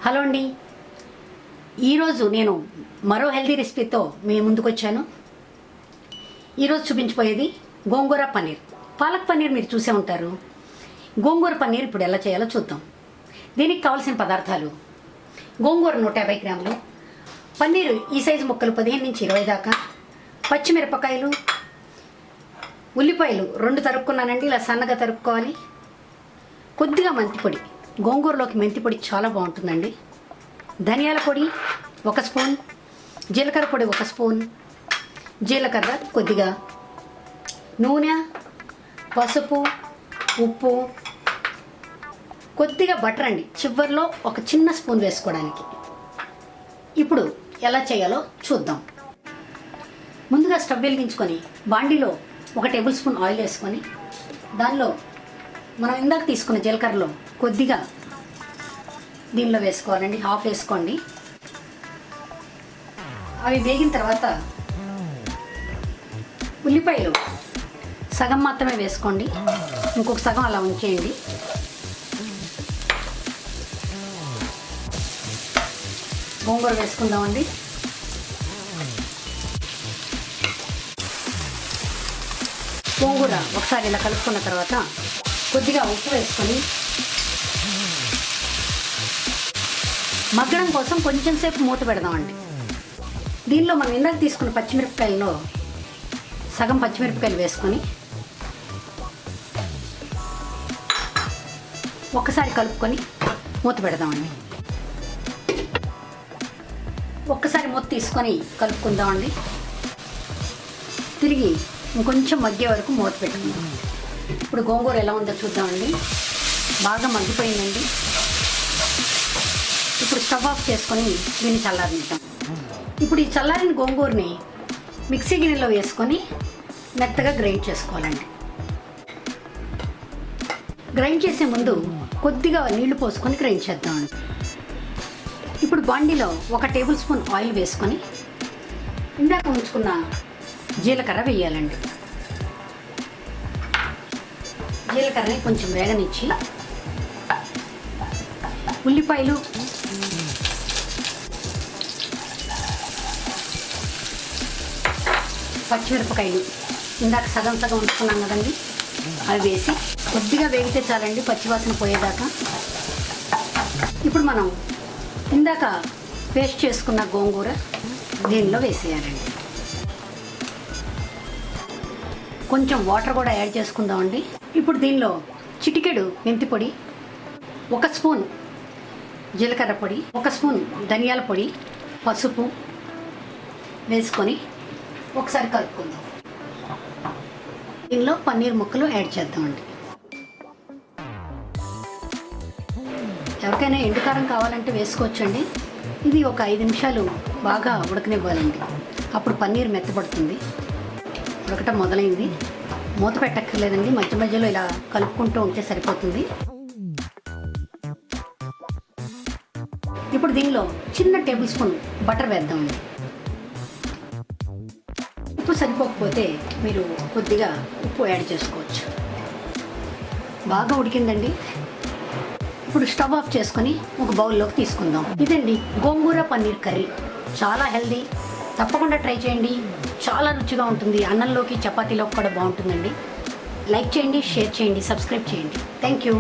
Hello అండి, ఈరోజు నేను మరో హెల్దీ రెసిపీతో మీ ముందుకు వచ్చాను. ఈరోజు చూపించబోయేది గోంగూర పన్నీర్. పాలక్ పన్నీర్ మీరు చూసే ఉంటారు. గోంగూర పన్నీర్ ఇప్పుడు ఎలా చేయాలో చూద్దాం. దీనికి కావాల్సిన పదార్థాలు: గోంగూర 150 గ్రాములు, పన్నీరు ఈ సైజు ముక్కలు 15 నుంచి 20 దాకా, పచ్చిమిరపకాయలు, ఉల్లిపాయలు 2 తరుక్కున్నానండి, ఇలా సన్నగా తరుక్కోవాలి. కొద్దిగా మెంతిపొడి, గోంగూరలోకి మెంతిపొడి చాలా బాగుంటుందండి. ధనియాల పొడి 1 స్పూన్, జీలకర్ర పొడి 1 స్పూన్, జీలకర్ర కొద్దిగా, నూనె, పసుపు, ఉప్పు, కొద్దిగా బటర్ అండి, చివర్లో 1 చిన్న స్పూన్ వేసుకోవడానికి. ఇప్పుడు ఎలా చేయాలో చూద్దాం. ముందుగా స్టవ్ వెలిగించుకొని బాండీలో 1 టేబుల్ స్పూన్ ఆయిల్ వేసుకొని దానిలో మనం ఇందాక తీసుకున్న జీలకర్రలో కొద్దిగా దీనిలో వేసుకోవాలండి, హాఫ్ వేసుకోండి. అవి వేగిన తర్వాత ఉల్లిపాయలు సగం మాత్రమే వేసుకోండి, ఇంకొక సగం అలా ఉంచేయండి. గోంగూర వేసుకుందామండి. గోంగూర ఒకసారి ఇలా కలుపుకున్న తర్వాత కొద్దిగా ఉప్పు వేసుకొని మగ్గడం కోసం కొంచెం సేపు మూత పెడదామండి. దీనిలో మనం ఇందాక తీసుకున్న పచ్చిమిరపకాయల్లో సగం పచ్చిమిరపకాయలు వేసుకొని ఒక్కసారి కలుపుకొని మూత పెడదామండి. ఒక్కసారి మూత తీసుకొని కలుపుకుందామండి. తిరిగి ఇంకొంచెం మగ్గే వరకు మూత పెట్టుకుందాం. ఇప్పుడు గోంగూర ఎలా ఉందో చూద్దామండి. బాగా మగ్గిపోయిందండి. ఇప్పుడు స్టవ్ ఆఫ్ చేసుకొని దీన్ని చల్లారించాం. ఇప్పుడు ఈ చల్లారిన గోంగూరని మిక్సీ గిన్నెలో వేసుకొని మెత్తగా గ్రైండ్ చేసుకోవాలండి. గ్రైండ్ చేసే ముందు కొద్దిగా నీళ్లు పోసుకొని గ్రైండ్ చేద్దామండి. ఇప్పుడు బాండీలో 1 టేబుల్ స్పూన్ ఆయిల్ వేసుకొని ఇందాక ఉంచుకున్న జీలకర్ర వేయాలండి. జీలకర్రని కొంచెం వేగనిచ్చి ఉల్లిపాయలు, పచ్చిమిరపకాయలు ఇందాక సగం సగం ఉంచుకున్నాం కదండి, అవి వేసి కొద్దిగా వేగితే చాలండి, పచ్చివాసన పోయేదాకా. ఇప్పుడు మనం ఇందాక పేస్ట్ చేసుకున్న గోంగూర దీనిలో వేసేయాలండి. కొంచెం వాటర్ కూడా యాడ్ చేసుకుందామండి. ఇప్పుడు దీనిలో చిటికెడు మెంతి పొడి, 1 స్పూన్ జీలకర్ర పొడి, 1 స్పూన్ ధనియాల పొడి, పసుపు వేసుకొని ఒకసారి కలుపుకుందాం. దీనిలో పన్నీర్ ముక్కలు యాడ్ చేద్దామండి. ఎవరికైనా ఎండుకారం కావాలంటే వేసుకోవచ్చండి. ఇది ఒక 5 నిమిషాలు బాగా ఉడకనివ్వాలండి, అప్పుడు పన్నీర్ మెత్తపడుతుంది. ఉడకటం మొదలైంది. మూత పెట్టక్కర్లేదండి, మధ్య మధ్యలో ఇలా కలుపుకుంటూ ఉంటే సరిపోతుంది. ఇప్పుడు దీనిలో చిన్న టేబుల్ స్పూన్ బటర్ వేద్దామండి. ఉప్పు సరిపోకపోతే మీరు కొద్దిగా ఉప్పు యాడ్ చేసుకోవచ్చు. బాగా ఉడికిందండి. ఇప్పుడు స్టవ్ ఆఫ్ చేసుకొని ఒక బౌల్లోకి తీసుకుందాం. ఇదండి గోంగూర పన్నీర్ కర్రీ. చాలా హెల్దీ, తప్పకుండా ట్రై చేయండి. చాలా రుచిగా ఉంటుంది. అన్నంలోకి, చపాతీలోకి కూడా బాగుంటుందండి. లైక్ చేయండి, షేర్ చేయండి, సబ్స్క్రైబ్ చేయండి. Thank you.